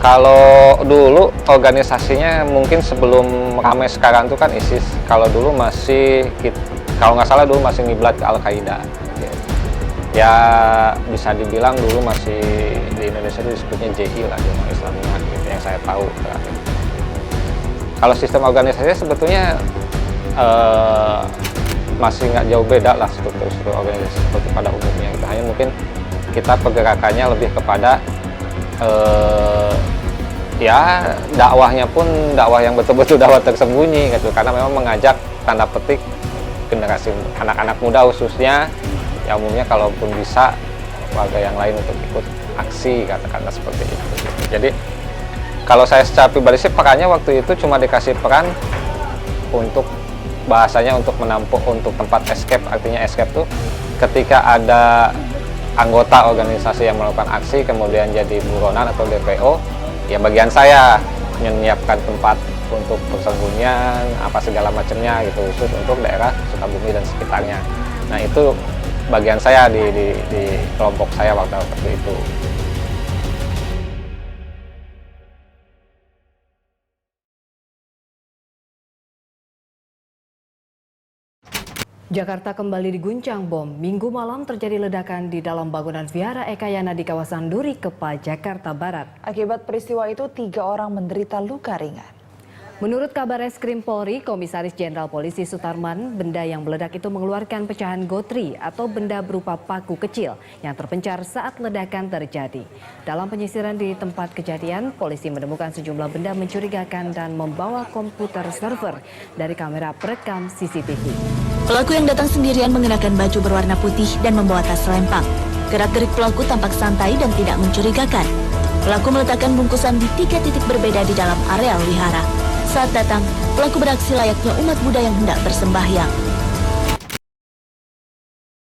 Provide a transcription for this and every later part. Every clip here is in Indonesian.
Kalau dulu organisasinya mungkin sebelum ramai sekarang tuh kan ISIS. Kalau dulu masih, kalau nggak salah dulu masih ngiblat ke Al-Qaeda. Ya bisa dibilang dulu masih di Indonesia itu disebutnya JI lah, Jemaah Islamiyah gitu, yang saya tahu terakhir. Kalau sistem organisasinya sebetulnya masih nggak jauh beda lah struktur organisasi seperti pada umumnya gitu. Hanya mungkin kita pergerakannya lebih kepada ya dakwahnya pun dakwah yang betul-betul dakwah tersembunyi gitu, karena memang mengajak tanda petik generasi anak-anak muda khususnya, ya umumnya kalaupun bisa warga yang lain untuk ikut aksi, katakanlah seperti itu. Jadi kalau saya secara pribadi sih perannya waktu itu cuma dikasih peran untuk bahasanya untuk menampung untuk tempat escape. Artinya escape tuh ketika ada anggota organisasi yang melakukan aksi kemudian jadi buronan atau DPO, ya bagian saya menyiapkan tempat untuk persembunyian apa segala macamnya gitu, khusus untuk daerah Sukabumi dan sekitarnya. Nah itu bagian saya di kelompok saya waktu itu. Jakarta kembali diguncang bom. Minggu malam terjadi ledakan di dalam bangunan Vihara Ekayana di kawasan Duri Kepa, Jakarta Barat. Akibat peristiwa itu 3 orang menderita luka ringan. Menurut kabar Reskrim Polri, Komisaris Jenderal Polisi Sutarman, benda yang meledak itu mengeluarkan pecahan gotri atau benda berupa paku kecil yang terpencar saat ledakan terjadi. Dalam penyisiran di tempat kejadian, polisi menemukan sejumlah benda mencurigakan dan membawa komputer server dari kamera perekam CCTV. Pelaku yang datang sendirian mengenakan baju berwarna putih dan membawa tas selempang. Gerak-gerik pelaku tampak santai dan tidak mencurigakan. Pelaku meletakkan bungkusan di 3 titik berbeda di dalam areal wihara. Saat datang, pelaku beraksi layaknya umat Buddha yang hendak bersembahyang.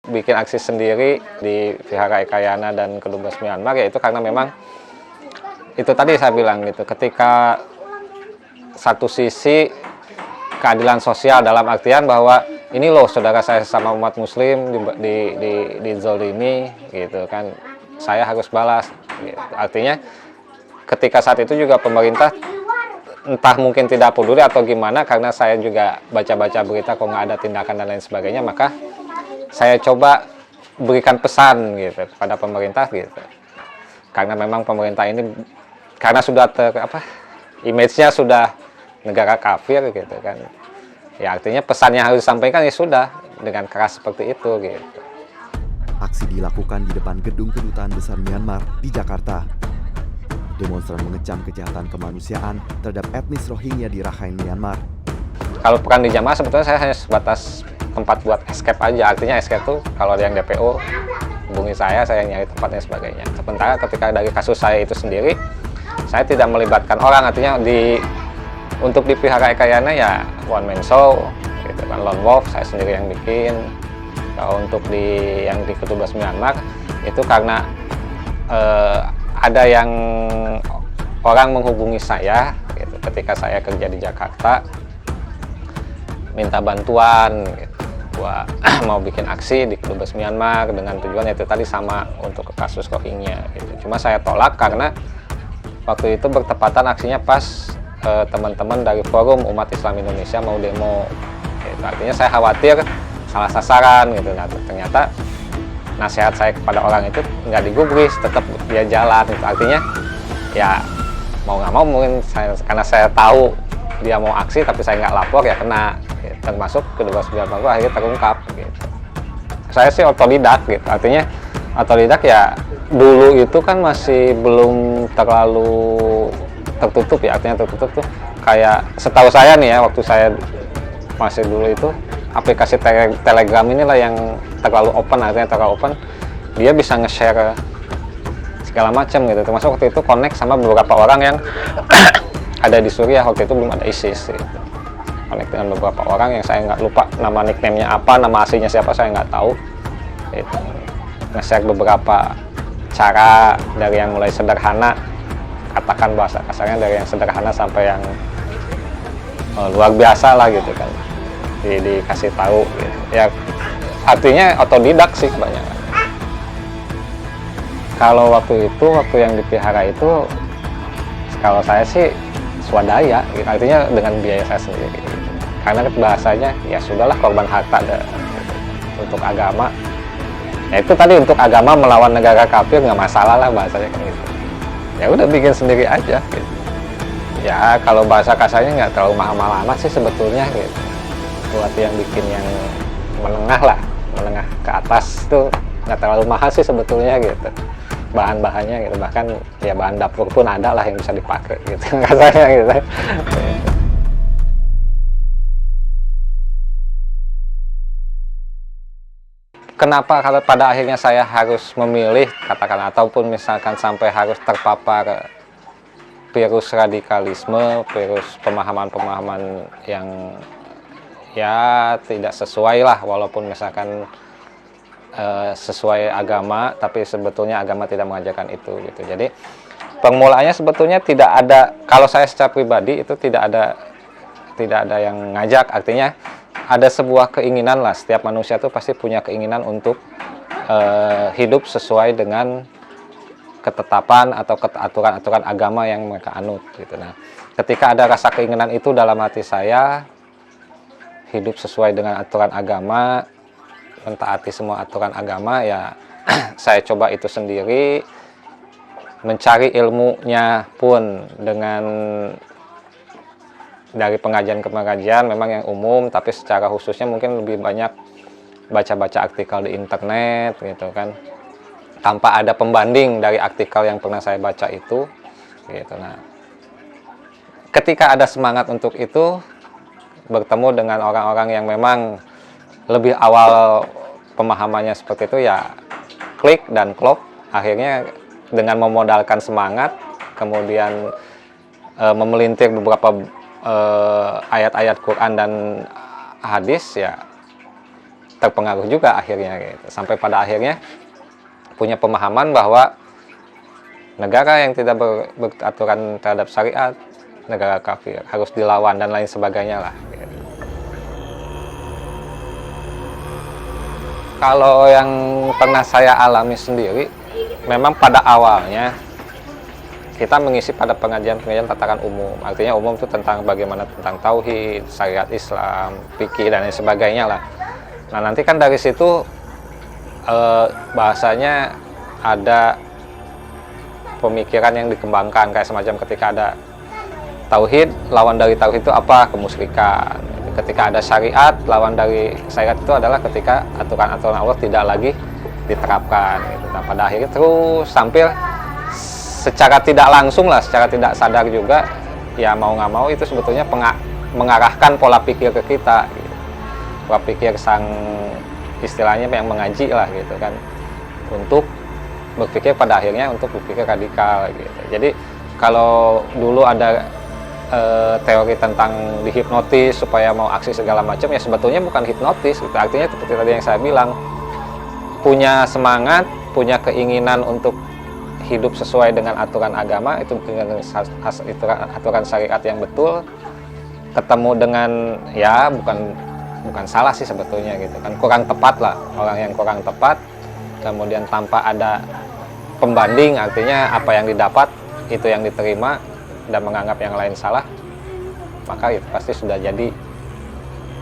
Bikin aksi sendiri di Vihara Ekayana dan Kedubes Myanmar, yaitu karena memang itu tadi saya bilang gitu, ketika satu sisi keadilan sosial dalam artian bahwa ini loh saudara saya sama umat muslim dizolimi gitu kan, saya harus balas gitu. Artinya ketika saat itu juga pemerintah entah mungkin tidak peduli atau gimana, karena saya juga baca-baca berita kok nggak ada tindakan dan lain sebagainya, maka saya coba berikan pesan gitu kepada pemerintah gitu, karena memang pemerintah ini karena sudah image-nya sudah negara kafir gitu kan, ya artinya pesan yang harus disampaikan ya sudah dengan keras seperti itu gitu. Aksi dilakukan di depan gedung Kedutaan Besar Myanmar di Jakarta. Demonstran mengecam kejahatan kemanusiaan terhadap etnis Rohingya di Rakhine, Myanmar. Kalau pekan di jamaah sebetulnya saya hanya sebatas tempat buat escape aja. Artinya escape tuh kalau ada yang DPO hubungi saya nyari tempatnya sebagainya. Sementara ketika dari kasus saya itu sendiri, saya tidak melibatkan orang. Artinya untuk di Vihara Ekayana ya one man show, gitu kan, lone wolf, saya sendiri yang bikin. Kalau untuk yang di Kedubes Myanmar itu karena ada yang orang menghubungi saya gitu, ketika saya kerja di Jakarta minta bantuan gitu, mau bikin aksi di Kedubes Myanmar dengan tujuan itu tadi sama untuk kasus Rohingya gitu. Cuma saya tolak karena waktu itu bertepatan aksinya pas teman-teman dari Forum Umat Islam Indonesia mau demo gitu. Artinya saya khawatir salah sasaran gitu. Nah, ternyata nasihat saya kepada orang itu nggak digubris, tetap dia jalan gitu. Artinya ya mau nggak mau mungkin karena saya tahu dia mau aksi tapi saya nggak lapor ya kena gitu. Termasuk Kedubes Myanmar akhirnya terungkap gitu. Saya sih otodidak gitu, artinya otodidak ya dulu itu kan masih belum terlalu tertutup ya, artinya tertutup tuh kayak setahu saya nih ya, waktu saya masih dulu itu aplikasi Telegram inilah yang terlalu open, artinya terlalu open, dia bisa nge-share segala macam gitu, termasuk waktu itu connect sama beberapa orang yang ada di Suriah, waktu itu belum ada ISIS gitu. Connect dengan beberapa orang yang saya nggak lupa nama nickname-nya apa, nama aslinya siapa saya nggak tahu gitu. Nge-share beberapa cara dari yang mulai sederhana, katakan bahasa kasarnya dari yang sederhana sampai yang luar biasa lah gitu kan, dikasih tahu gitu. Ya artinya otodidak sih kebanyakan. Kalau waktu yang di Vihara itu Kalau saya sih swadaya, gitu. Artinya dengan biaya saya sendiri. Gitu. Karena bahasanya ya sudahlah korban harta untuk agama. Ya itu tadi untuk agama melawan negara kafir nggak masalah lah bahasanya kan gitu. Ya udah bikin sendiri aja. Gitu. Ya kalau bahasa kasarnya nggak terlalu mahal-mahal amat sih sebetulnya gitu. Buat yang bikin yang menengah lah, menengah ke atas tuh nggak terlalu mahal sih sebetulnya gitu. Bahan-bahannya gitu, bahkan ya bahan dapur pun ada lah yang bisa dipakai gitu kasarnya gitu. Kenapa kalau pada akhirnya saya harus memilih katakan ataupun misalkan sampai harus terpapar virus radikalisme, virus pemahaman-pemahaman yang ya tidak sesuai lah, walaupun misalkan sesuai agama, tapi sebetulnya agama tidak mengajarkan itu gitu. Jadi permulaannya sebetulnya tidak ada, kalau saya secara pribadi itu tidak ada yang ngajak, artinya ada sebuah keinginan lah, setiap manusia itu pasti punya keinginan untuk hidup sesuai dengan ketetapan atau aturan-aturan agama yang mereka anut gitu. Nah, ketika ada rasa keinginan itu dalam hati saya, hidup sesuai dengan aturan agama, mentaati semua aturan agama, ya saya coba itu sendiri, mencari ilmunya pun dengan dari pengajian ke pengajian memang yang umum, tapi secara khususnya mungkin lebih banyak baca-baca artikel di internet gitu kan, tanpa ada pembanding dari artikel yang pernah saya baca itu gitu. Nah, ketika ada semangat untuk itu, bertemu dengan orang-orang yang memang lebih awal pemahamannya seperti itu, ya klik dan klop. Akhirnya dengan memodalkan semangat, kemudian memelintir beberapa ayat-ayat Quran dan hadis, ya terpengaruh juga akhirnya gitu. Sampai pada akhirnya punya pemahaman bahwa negara yang tidak beraturan terhadap syariat, negara kafir, harus dilawan dan lain sebagainya lah gitu. Kalau yang pernah saya alami sendiri, memang pada awalnya kita mengisi pada pengajian-pengajian tataran umum. Artinya umum itu tentang bagaimana tentang tauhid, syariat Islam, fikih dan lain sebagainya lah. Nah, nanti kan dari situ bahasanya ada pemikiran yang dikembangkan, kayak semacam ketika ada tauhid, lawan dari tauhid itu apa? Kemusyrikan. Ketika ada syariat, lawan dari syariat itu adalah ketika aturan-aturan Allah tidak lagi diterapkan gitu. Nah, pada akhirnya terus sampai secara tidak langsung lah, secara tidak sadar juga, ya mau nggak mau itu sebetulnya mengarahkan pola pikir ke kita gitu. Pola pikir sang istilahnya yang mengaji lah gitu kan, untuk berpikir pada akhirnya untuk berpikir radikal gitu. Jadi kalau dulu ada teori tentang dihipnotis supaya mau aksi segala macam, ya sebetulnya bukan hipnotis gitu. Artinya seperti tadi yang saya bilang, punya semangat, punya keinginan untuk hidup sesuai dengan aturan agama, itu dengan aturan syariat yang betul, ketemu dengan ya bukan salah sih sebetulnya gitu kan, kurang tepat lah, orang yang kurang tepat, kemudian tanpa ada pembanding, artinya apa yang didapat itu yang diterima dan menganggap yang lain salah, maka itu pasti sudah jadi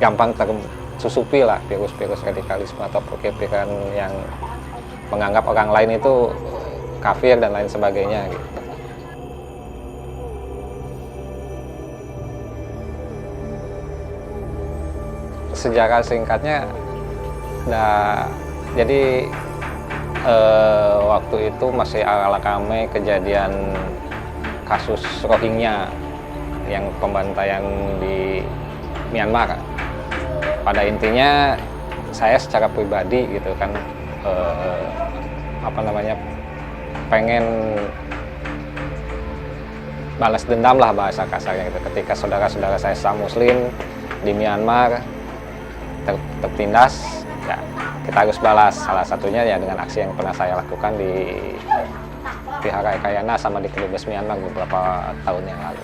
gampang tersusupi lah virus-virus radikalisme atau pikiran yang menganggap orang lain itu kafir dan lain sebagainya gitu. Sejarah singkatnya, jadi waktu itu masih ala kame kejadian kasus Rohingya yang pembantaian di Myanmar. Pada intinya saya secara pribadi gitu kan pengen balas dendam lah bahasa kasarnya gitu, ketika saudara-saudara saya muslim di Myanmar tertindas, ya kita harus balas. Salah satunya ya dengan aksi yang pernah saya lakukan di Vihara Ekayana sama di Kedubes Myanmar beberapa tahun yang lalu.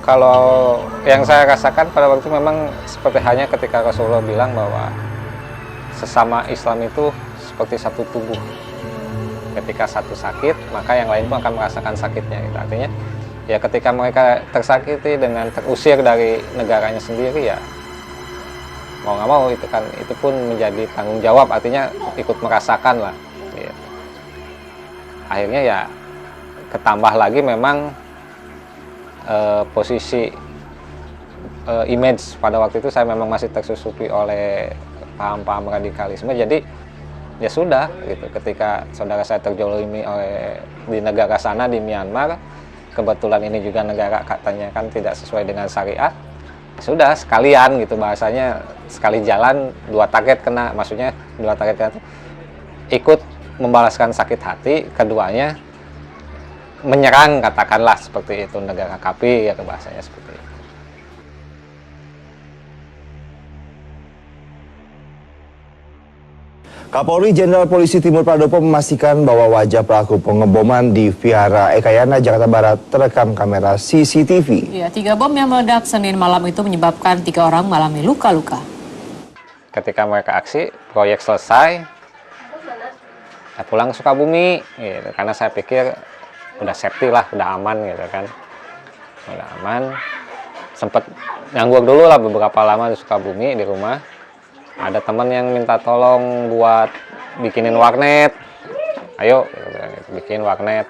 Kalau yang saya rasakan pada waktu itu memang seperti halnya ketika Rasulullah bilang bahwa sesama Islam itu seperti satu tubuh. Ketika satu sakit, maka yang lain pun akan merasakan sakitnya gitu. Artinya Ya ketika mereka tersakiti dengan terusir dari negaranya sendiri, ya mau nggak mau itu pun menjadi tanggung jawab, artinya ikut merasakan lah gitu. Akhirnya ya ketambah lagi memang posisi image pada waktu itu saya memang masih tersusupi oleh paham-paham radikalisme, jadi ya sudah gitu, ketika saudara saya terjolimi di negara sana, di Myanmar, kebetulan ini juga negara katanya kan tidak sesuai dengan syariat, sudah sekalian gitu, bahasanya sekali jalan dua target kena, maksudnya dua target kena itu ikut membalaskan sakit hati, keduanya menyerang, katakanlah seperti itu, negara kafir ya, bahasanya seperti itu. Kapolri Jenderal Polisi Timur Pradopo memastikan bahwa wajah pelaku pengeboman di Vihara Ekayana, Jakarta Barat terekam kamera CCTV. Ya, 3 bom yang meledak Senin malam itu menyebabkan 3 orang mengalami luka-luka. Ketika mereka aksi, proyek selesai, saya pulang ke Sukabumi, gitu, karena saya pikir udah safety lah, udah aman gitu kan, udah aman. Sempet nganggur dulu lah beberapa lama di Sukabumi di rumah. Ada teman yang minta tolong buat bikinin warnet, ayo bikin warnet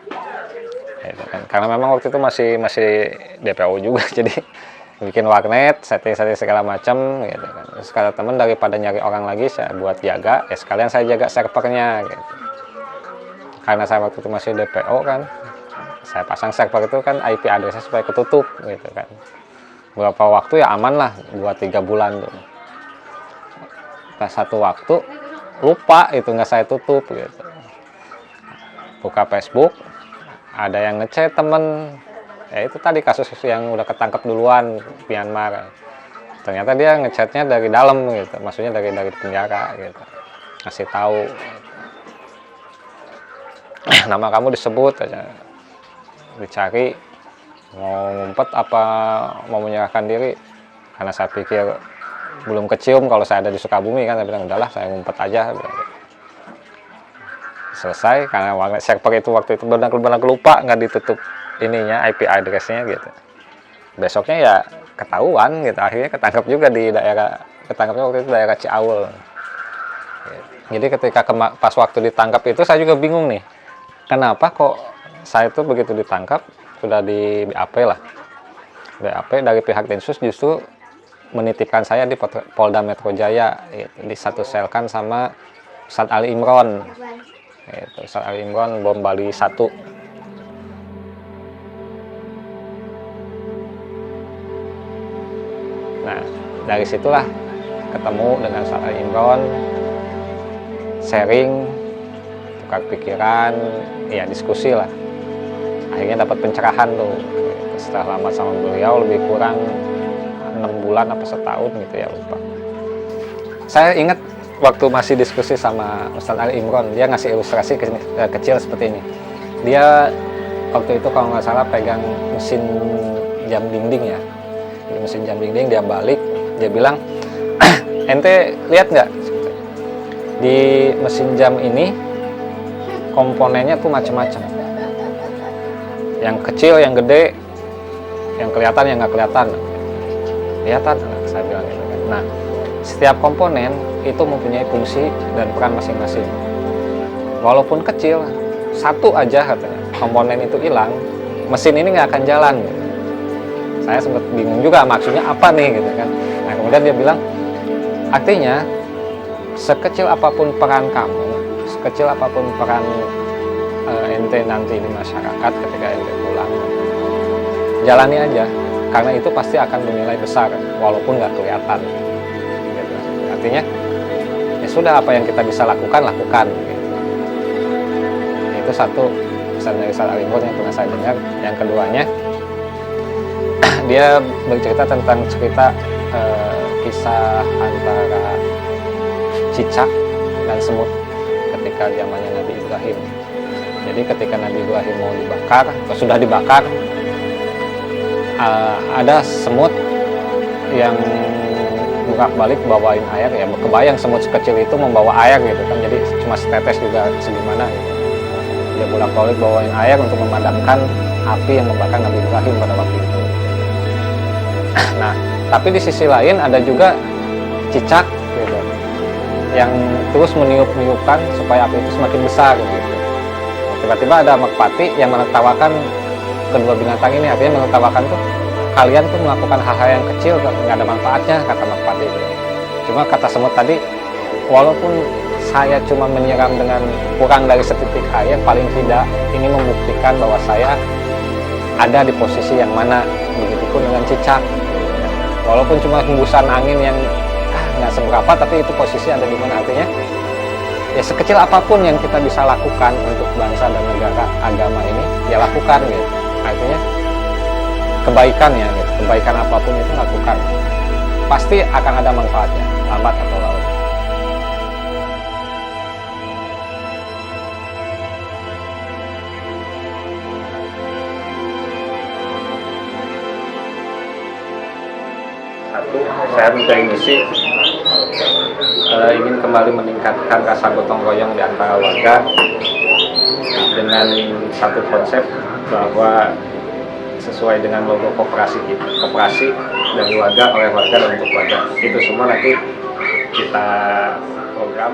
gitu kan. Karena memang waktu itu masih DPO juga, jadi bikin warnet, setting segala macam gitu kan. Terus kata teman, daripada nyari orang lagi saya buat jaga, ya sekalian saya jaga servernya gitu. Karena saya waktu itu masih DPO kan, saya pasang server itu kan IP addressnya supaya ketutup gitu kan. Beberapa waktu ya aman lah, 2-3 bulan tuh. Satu waktu lupa itu nggak saya tutup gitu, buka Facebook, ada yang ngechat temen, ya itu tadi kasus yang udah ketangkep duluan Myanmar, ternyata dia ngechatnya dari dalam gitu, maksudnya dari penjara gitu, ngasih tahu nama kamu disebut aja, dicari mau ngumpet apa mau menyerahkan diri. Karena saya pikir belum kecium kalau saya ada di Sukabumi kan, saya bilang udahlah saya ngumpet aja. Selesai, karena server itu waktu itu benar-benar lupa nggak ditutup ininya, IP addressnya gitu. Besoknya ya ketahuan gitu, akhirnya ketangkap juga di daerah, ketangkapnya waktu itu daerah Ciaul. Jadi ketika pas waktu ditangkap itu saya juga bingung nih, kenapa kok saya itu begitu ditangkap sudah di BAP lah, BAP dari pihak Densus justru menitipkan saya di Polda Metro Jaya, disatu selkan sama Ustadz Ali Imron, Ustadz Ali Imron bom Bali 1. Nah dari situlah ketemu dengan Ustadz Ali Imron, sharing, tukar pikiran, ya diskusi lah. Akhirnya dapat pencerahan tuh. Setelah lama sama beliau lebih kurang 6 bulan apa setahun gitu ya, lupa. Saya ingat waktu masih diskusi sama Ustadz Ali Imron, dia ngasih ilustrasi kecil seperti ini. Dia waktu itu kalau nggak salah pegang mesin jam dinding ya, di mesin jam dinding dia balik, dia bilang, ente lihat nggak di mesin jam ini komponennya tuh macam-macam, yang kecil, yang gede, yang kelihatan, yang nggak kelihatan. Kelihatan, saya bilang gitu kan. Nah, setiap komponen itu mempunyai fungsi dan peran masing-masing. Walaupun kecil, satu aja katanya komponen itu hilang, mesin ini nggak akan jalan. Gitu. Saya sempat bingung juga maksudnya apa nih gitu kan. Nah kemudian dia bilang, artinya sekecil apapun peran kamu, sekecil apapun peran ente nanti di masyarakat ketika ente pulang, jalani aja. Karena itu pasti akan bernilai besar, walaupun nggak kelihatan. Gitu. Artinya, ya sudah apa yang kita bisa lakukan. Gitu. Itu satu pesan dari Ustadz Ali Imron yang pernah saya dengar. Yang keduanya, dia bercerita tentang kisah antara cicak dan semut ketika zamannya Nabi Ibrahim. Jadi ketika Nabi Ibrahim mau dibakar, atau sudah dibakar, ada semut yang bolak-balik bawain air, ya kebayang semut sekecil itu membawa air gitu kan, jadi cuma setetes juga segimana gitu. Dia bolak-balik bawain air untuk memadamkan api yang membakar Nabi Ibrahim pada waktu itu. Nah, tapi di sisi lain ada juga cicak gitu, yang terus meniup-niupkan supaya api itu semakin besar gitu. Tiba-tiba ada merpati yang menertawakan kedua binatang ini, artinya menertawakan tuh kalian tuh melakukan hal-hal yang kecil nggak ada manfaatnya, kata merpati itu. Cuma kata semut tadi, walaupun saya cuma menyiram dengan kurang dari setitik air, paling tidak ini membuktikan bahwa saya ada di posisi yang mana. Begitupun dengan cicak, walaupun cuma hembusan angin yang nggak seberapa, tapi itu posisi ada di mana. Artinya ya sekecil apapun yang kita bisa lakukan untuk bangsa dan negara agama ini, ya lakukan gitu. Artinya kebaikan ya gitu. Kebaikan apapun itu lakukan, pasti akan ada manfaatnya, lambat atau laut. Satu, saya mencari misi ingin kembali meningkatkan rasa gotong royong di antara warga dengan satu konsep bahwa sesuai dengan logo koperasi kita, koperasi dari warga, oleh warga dan untuk warga. Itu semua nanti kita program.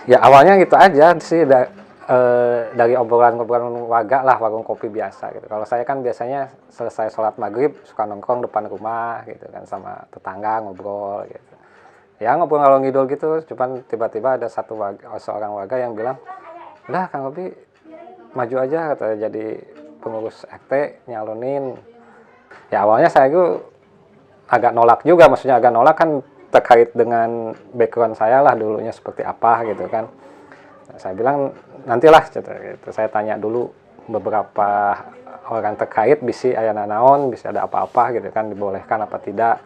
Ya awalnya gitu aja sih, dari obrolan-obrolan warga lah, warung kopi biasa gitu. Kalau saya kan biasanya selesai sholat maghrib suka nongkrong depan rumah gitu kan, sama tetangga ngobrol gitu. Ya ngobrol ngalor ngidul gitu, cuman tiba-tiba ada seorang warga yang bilang, udah Kang Robi maju aja katanya jadi pengurus RT, nyalonin. Ya awalnya saya itu agak nolak juga, maksudnya agak nolak kan terkait dengan background saya lah dulunya seperti apa gitu kan. Nah, saya bilang nantilah gitu. Saya tanya dulu beberapa orang terkait, bisi aya naon, bisa ada apa-apa gitu kan, dibolehkan apa tidak.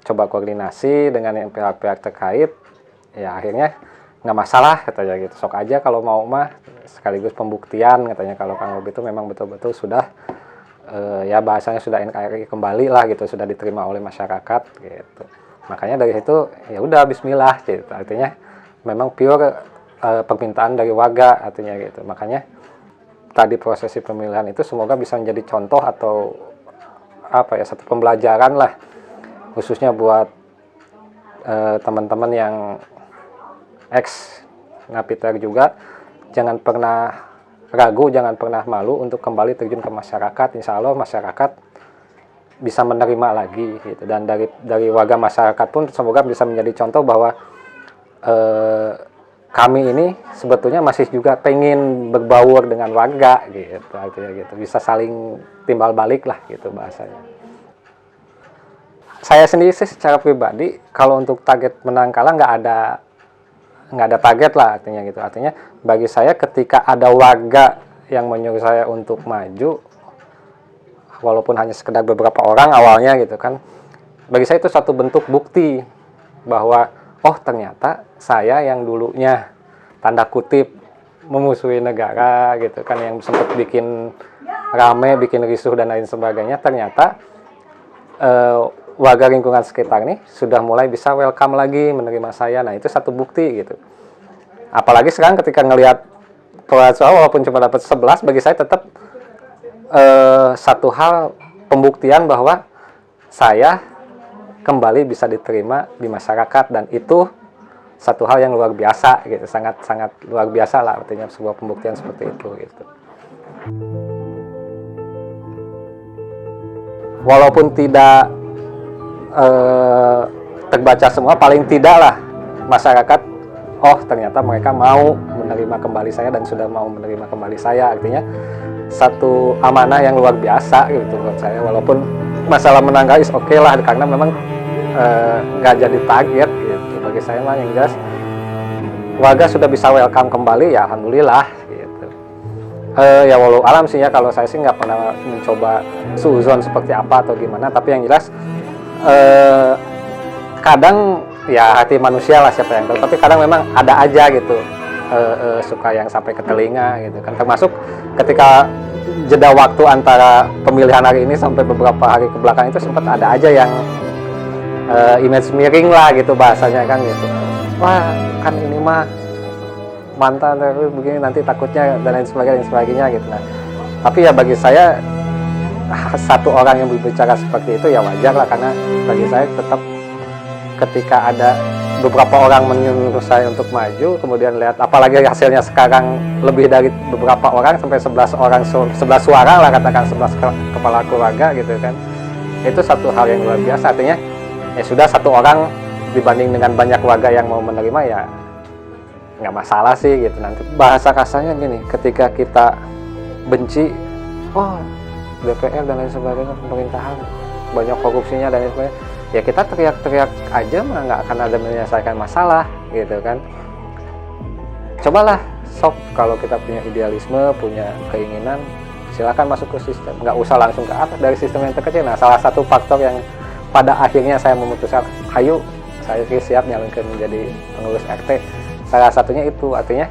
Coba koordinasi dengan yang pihak-pihak terkait, ya akhirnya nggak masalah katanya gitu. Sok aja kalau mau mah, sekaligus pembuktian katanya kalau Kang Robi itu memang betul-betul sudah ya bahasanya sudah NKRI kembali lah gitu, sudah diterima oleh masyarakat gitu. Makanya dari situ ya udah bismillah gitu. Artinya memang pure permintaan dari warga artinya gitu. Makanya tadi prosesi pemilihan itu semoga bisa menjadi contoh atau apa ya, satu pembelajaran lah khususnya buat teman-teman yang ex Napiter juga. Jangan pernah ragu, jangan pernah malu untuk kembali terjun ke masyarakat. Insya Allah masyarakat bisa menerima lagi gitu. Dan dari warga masyarakat pun semoga bisa menjadi contoh bahwa kami ini sebetulnya masih juga pengen berbaur dengan warga gitu, artinya gitu, bisa saling timbal balik lah gitu bahasanya. Saya sendiri sih secara pribadi kalau untuk target menang kalah nggak ada target lah artinya gitu. Artinya bagi saya ketika ada warga yang menyuruh saya untuk maju, walaupun hanya sekedar beberapa orang awalnya gitu kan, bagi saya itu satu bentuk bukti bahwa oh ternyata saya yang dulunya tanda kutip memusuhi negara gitu kan, yang sempat bikin rame, bikin risuh dan lain sebagainya, ternyata warga lingkungan sekitar nih sudah mulai bisa welcome lagi, menerima saya. Nah itu satu bukti gitu. Apalagi sekarang ketika ngelihat walaupun cuma dapat 11, bagi saya tetap satu hal pembuktian bahwa saya kembali bisa diterima di masyarakat, dan itu satu hal yang luar biasa gitu, sangat luar biasa lah artinya sebuah pembuktian seperti itu gitu. Walaupun tidak terbaca semua, paling tidak lah masyarakat oh ternyata mereka mau menerima kembali saya dan sudah mau menerima kembali saya, artinya satu amanah yang luar biasa gitu buat saya. Walaupun masalah menang guys oke lah, karena memang nggak jadi target gitu. Bagi saya mah yang jelas warga sudah bisa welcome kembali, ya alhamdulillah gitu. Ya walau alam sih ya, kalau saya sih nggak pernah mencoba suzon seperti apa atau gimana, tapi yang jelas kadang ya hati manusia lah siapa yang tahu, tapi kadang memang ada aja gitu suka yang sampai ke telinga gitu kan, termasuk ketika jeda waktu antara pemilihan hari ini sampai beberapa hari ke belakang itu sempat ada aja yang image miring lah gitu bahasanya kan gitu, wah kan ini mah mantan begini nanti takutnya dan lain sebagainya gitu. Nah, tapi ya bagi saya satu orang yang berbicara seperti itu ya wajar lah, karena bagi saya tetap ketika ada beberapa orang menyuruh saya untuk maju, kemudian lihat apalagi hasilnya sekarang lebih dari beberapa orang sampai 11 orang, 11 suara lah katakan, 11 kepala keluarga gitu kan, itu satu hal yang luar biasa. Artinya ya sudah, satu orang dibanding dengan banyak warga yang mau menerima ya nggak masalah sih gitu. Nanti bahasa kasarnya gini, ketika kita benci, oh DPR dan lain sebagainya, pemerintahan banyak korupsinya dan lain sebagainya, ya kita teriak-teriak aja mah nggak akan ada menyelesaikan masalah gitu kan. Cobalah sok, kalau kita punya idealisme, punya keinginan, silakan masuk ke sistem, nggak usah langsung ke atas dari sistem yang terkecil. Nah, salah satu faktor yang pada akhirnya saya memutuskan, ayo saya siap nyalonkan menjadi pengurus RT, salah satunya itu. Artinya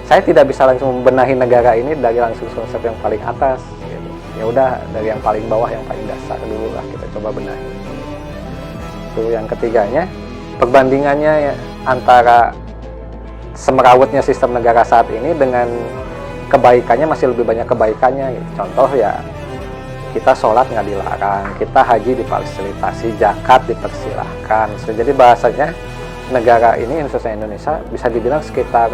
saya tidak bisa langsung membenahi negara ini dari langsung konsep yang paling atas gitu. Ya udah, dari yang paling bawah, yang paling dasar dulu lah kita coba benahi. Yang ketiganya, perbandingannya ya, antara semerawutnya sistem negara saat ini dengan kebaikannya, masih lebih banyak kebaikannya gitu. Contoh ya, kita sholat nggak dilarang, kita haji difasilitasi, zakat dipersilahkan. Jadi bahasanya negara ini, khususnya Indonesia, bisa dibilang sekitar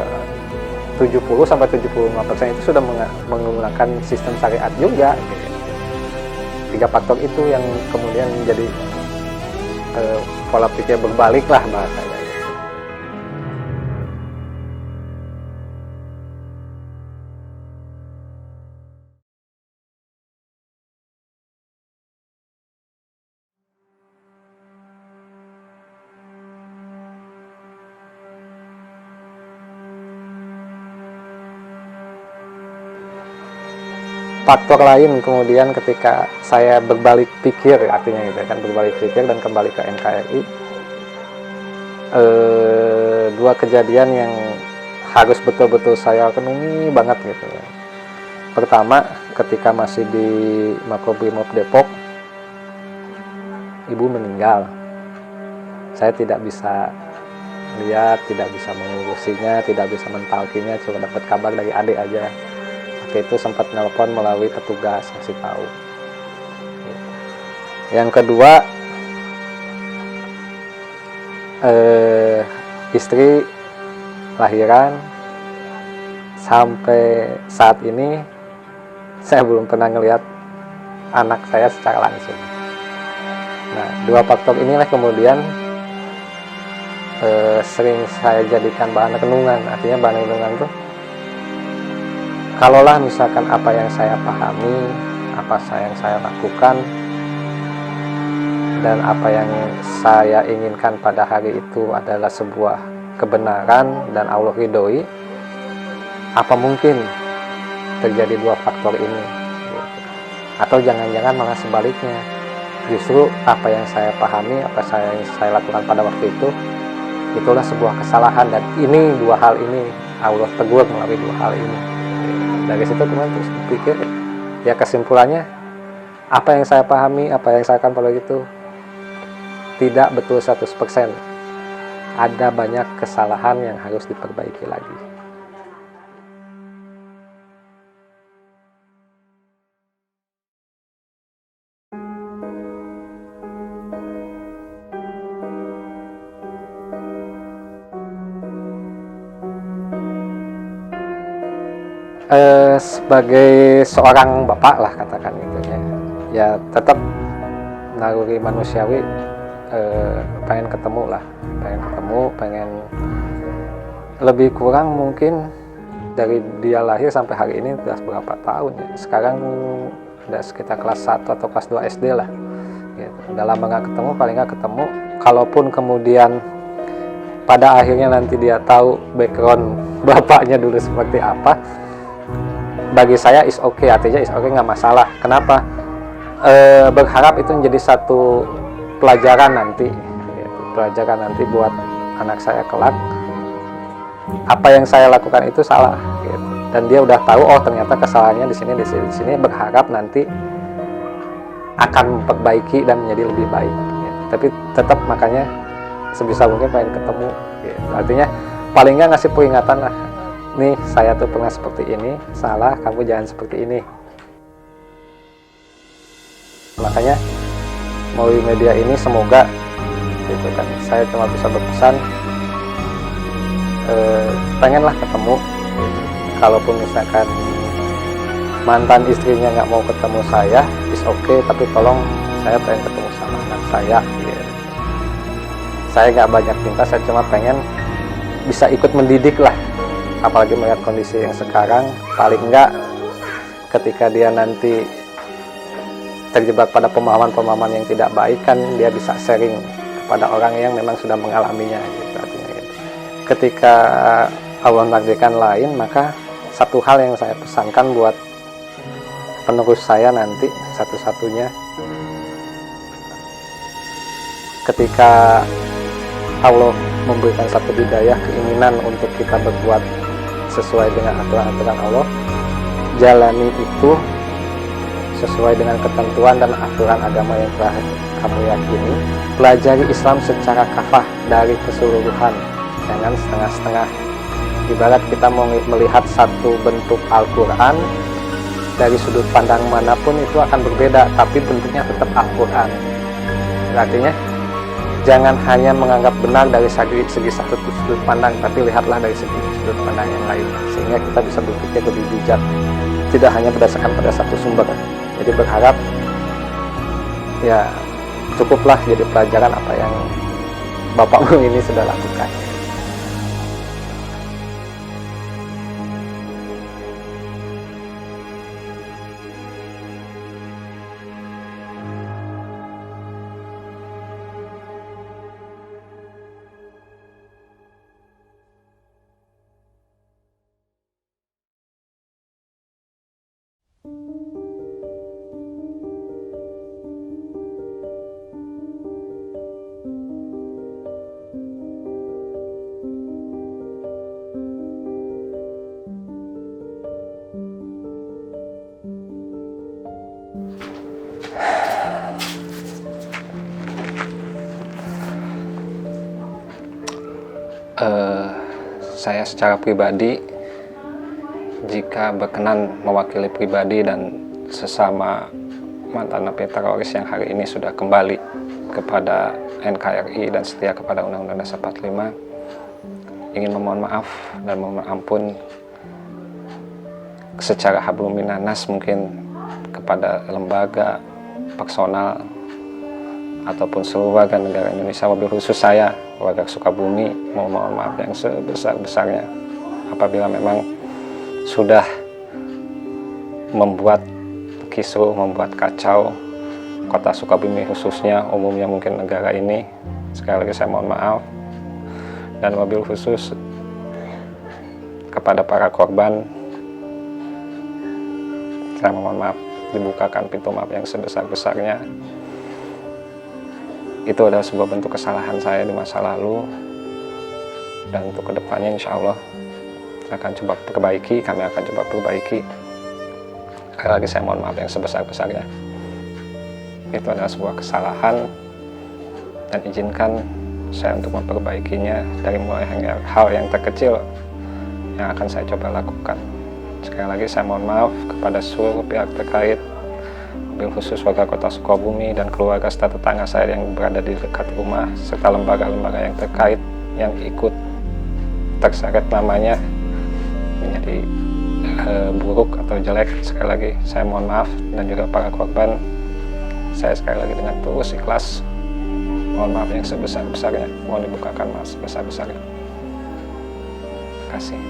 70-75% itu sudah menggunakan sistem syariat juga gitu. 3 faktor itu yang kemudian menjadi pola pikir berbalik lah bahasanya. Faktor lain kemudian ketika saya berbalik pikir, artinya gitu kan, berbalik pikir dan kembali ke NKRI, 2 kejadian yang harus betul-betul saya renungi banget gitu. Pertama, ketika masih di Makobrimob Depok, ibu meninggal. Saya tidak bisa lihat, tidak bisa mengurusinya, tidak bisa mentalkinya, cuma dapat kabar dari adik aja. Itu sempat nelpon melalui petugas ngasih tahu. Yang kedua, istri lahiran, sampai saat ini saya belum pernah ngelihat anak saya secara langsung. Nah, 2 faktor inilah kemudian sering saya jadikan bahan renungan. Artinya bahan renungan itu, kalaulah misalkan apa yang saya pahami, apa yang saya lakukan, dan apa yang saya inginkan pada hari itu adalah sebuah kebenaran dan Allah ridhoi, apa mungkin terjadi 2 faktor ini? Atau jangan-jangan malah sebaliknya, justru apa yang saya pahami, apa yang saya lakukan pada waktu itu, itulah sebuah kesalahan, dan ini 2 hal ini Allah tegur melalui 2 hal ini. Dari situ kemudian terus berpikir, ya kesimpulannya, apa yang saya pahami, apa yang saya akan pada itu tidak betul 100%. Ada banyak kesalahan yang harus diperbaiki lagi. Sebagai seorang bapak lah katakan gitu ya tetap naluri manusiawi, pengen ketemu, pengen lebih kurang mungkin dari dia lahir sampai hari ini udah berapa tahun ya, sekarang udah sekitar kelas 1 atau kelas 2 SD lah gitu. Udah lama nggak ketemu, paling nggak ketemu, kalaupun kemudian pada akhirnya nanti dia tahu background bapaknya dulu seperti apa, bagi saya is okay, artinya is okay, nggak masalah. Kenapa? Berharap itu menjadi satu pelajaran nanti gitu. pelajaran nanti buat anak saya kelak. Apa yang saya lakukan itu salah, gitu. Dan dia udah tahu, oh ternyata kesalahannya di sini, berharap nanti akan memperbaiki dan menjadi lebih baik. Gitu. Tapi tetap makanya sebisa mungkin pengen ketemu. Gitu. Artinya paling nggak ngasih peringatan lah. Nih saya tuh pernah seperti ini, salah, kamu jangan seperti ini. Makanya melalui media ini semoga gitu kan, saya cuma bisa berpesan pengenlah ketemu gitu. Kalaupun misalkan mantan istrinya nggak mau ketemu saya, is okay, tapi tolong saya pengen ketemu sama anak saya gitu. Saya nggak banyak minta, saya cuma pengen bisa ikut mendidik lah, apalagi melihat kondisi yang sekarang. Paling nggak ketika dia nanti terjebak pada pemahaman-pemahaman yang tidak baik, kan dia bisa sharing kepada orang yang memang sudah mengalaminya gitu, artinya gitu. Ketika Allah menakdirkan lain, maka satu hal yang saya pesankan buat penerus saya nanti, satu-satunya, ketika Allah memberikan satu hidayah, keinginan untuk kita berbuat sesuai dengan aturan-aturan Allah, jalani itu sesuai dengan ketentuan dan aturan agama yang telah kamu yakini. Pelajari Islam secara kafah dari keseluruhan, jangan setengah-setengah. Ibarat kita mau melihat satu bentuk Al-Quran, dari sudut pandang manapun itu akan berbeda, tapi bentuknya tetap Al-Quran. Artinya jangan hanya menganggap benar dari segi satu sudut pandang, tapi lihatlah dari segi sudut pandang yang lain, sehingga kita bisa berpikir lebih bijak, tidak hanya berdasarkan pada satu sumber. Jadi berharap ya cukuplah jadi pelajaran apa yang bapakmu ini sudah lakukan. Saya secara pribadi, jika berkenan mewakili pribadi dan sesama mantan napi teroris yang hari ini sudah kembali kepada NKRI dan setia kepada Undang-Undang Dasar 45, ingin memohon maaf dan memohon ampun secara hablum minannas mungkin kepada lembaga, personal, ataupun seluruh warga negara Indonesia, wabil khusus saya, warga Sukabumi, mohon maaf yang sebesar-besarnya apabila memang sudah membuat kisruh, membuat kacau kota Sukabumi khususnya, umumnya mungkin negara ini. Sekali lagi saya mohon maaf, dan wabil khusus kepada para korban, saya mohon maaf, dibukakan pintu maaf yang sebesar-besarnya. Itu adalah sebuah bentuk kesalahan saya di masa lalu, dan untuk kedepannya insya Allah saya akan coba perbaiki, kami akan coba perbaiki. Sekali lagi saya mohon maaf yang sebesar-besarnya. Itu adalah sebuah kesalahan, dan izinkan saya untuk memperbaikinya dari mulai hal yang terkecil yang akan saya coba lakukan. Sekali lagi saya mohon maaf kepada seluruh pihak terkait, wabil khusus warga kota Sukabumi dan keluarga serta tetangga saya yang berada di dekat rumah, serta lembaga-lembaga yang terkait yang ikut terseret namanya menjadi buruk atau jelek. Sekali lagi saya mohon maaf, dan juga para korban, saya sekali lagi dengan tulus ikhlas mohon maaf yang sebesar-besarnya, mohon dibukakan maaf sebesar-besarnya. Terima kasih.